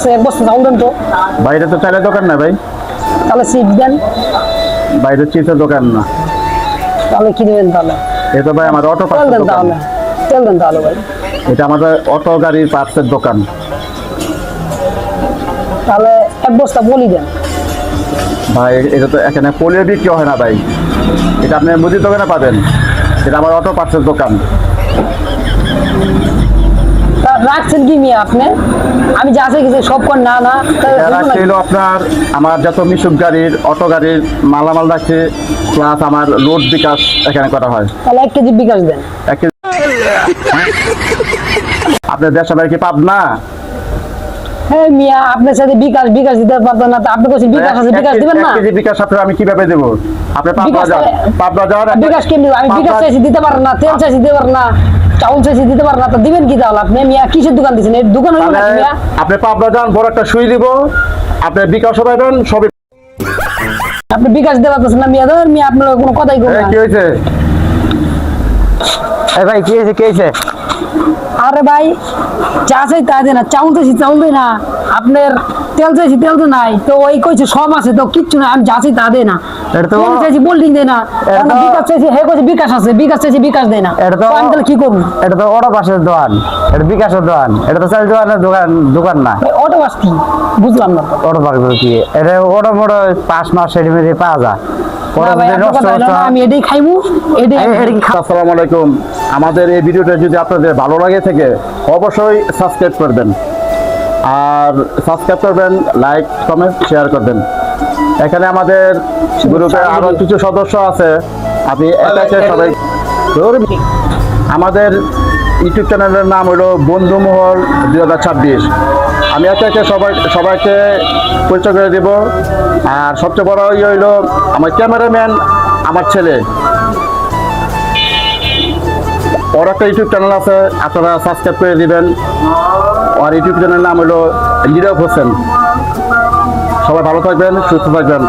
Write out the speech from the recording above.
আছে, এক বস্তা চাউল দেন তো। বাইরে তো চালের দোকান না ভাই। তাহলে চিপস দেন। বাইরে চিপসের দোকান না। তাহলে কি দেবেন তাহলে? এটা ভাই আমার অটো তেল পার্টসের দেন দোকান। তাহলে, তেল দেন তাহলে ভাই। এটা আমাদের অটো গাড়ির পার্টসের দোকান। তাহলে এক বস্তা বলি দেন। ভাই এটা তো এখানে পোলিও বিক্রি হয় না ভাই, এটা আপনি মুদির দোকানে পাবেন। এটা আমার অটো পার্টসের দোকান। তা রাখছেন কি মিয়া আপনি? আমি যা আছে কিছু সব কর না না এরা ছিল আপনার আমার যত মিশুক গাড়ির অটো গাড়ির মালামাল রাখছে, প্লাস আমার লোড বিকাশ এখানে করা হয়। তাহলে 1 কেজি বিকাশ দেন। আপনার দেশে ভাই কি পাবনা? হ্যাঁ মিয়া, আপনার সাথে বিকাশ দিতে পারবেন না, আপনি বলছেন বিকাশ আছে, বিকাশ দিবেন না। 1 কেজি বিকাশ আপনার আমি কিভাবে দেব? আপনি পাবনা যান বিকাশ কেমনি? আমি বিকাশ চাইছি দিতে পারেন না, তেল চাইছি দিতে পারেন না, চাউল চাইছি দিতে পারেন না, তো দিবেন কি তাহলে আপনি? মিয়া কিসের দোকান দিচ্ছেন? এই দোকান হইল না মিয়া। আপনি পাবনা যান, বড় একটা সুই দিব, আপনি বিকাশ পাবেন সবই। আপনি বিকাশ দিতে পারতেছেন না মিয়া, ধর মিয়া আপনার কোনো কথাই কই না। কি হয়েছে? ভাই কি হয়েছে, কি হয়েছে? আরে ভাই চা চাই তা দেয় না, চাউল চাইছি চাউল দেয় না, আপনার তেল চাইছি তেল তো নাই, তো ওই কইছে সব আছে তো কিচ্ছু না, আমি যা চাই তা দেয় না। তেল চাইছি বোল্ডিং দেয় না, বিকাশ চাইছি হে কইছে বিকাশ আছে, বিকাশ চাইছি বিকাশ দেয় না। আমি তাহলে কি করবো? এটা তো অটো পাশের দোকান, এটা বিকাশের দোকান, এটা তো চাল দোকানের দোকান না। অটো বাস কি বুঝলাম না। অটো পার্ক কি এটা? অটো বড় 5 মাস সেটিমেন্টে পাওয়া যায়। আমি এটাই খাইবো, এটাই। আসসালামু আলাইকুম। আমাদের এই ভিডিওটা যদি আপনাদের ভালো লাগে থাকে অবশ্যই সাবস্ক্রাইব করবেন, আর সাবস্ক্রাইব করবেন, লাইক কমেন্ট শেয়ার করবেন। এখানে আমাদের গ্রুপে আরো কিছু সদস্য আছে, আপনি একে সবাই। আমাদের ইউটিউব চ্যানেলের নাম হলো বন্ধুমহল 2026। আমি একে সবাইকে পরিচয় করে দেব। আর সবচেয়ে বড় হইলো আমার ক্যামেরাম্যান, আমার ছেলে, ওর একটা ইউটিউব চ্যানেল আছে, আপনারা সাবস্ক্রাইব করে দিবেন। আর ইউটিউব চ্যানেলের নাম হলো নীরব হোসেন। সবাই ভালো থাকবেন, সুস্থ থাকবেন।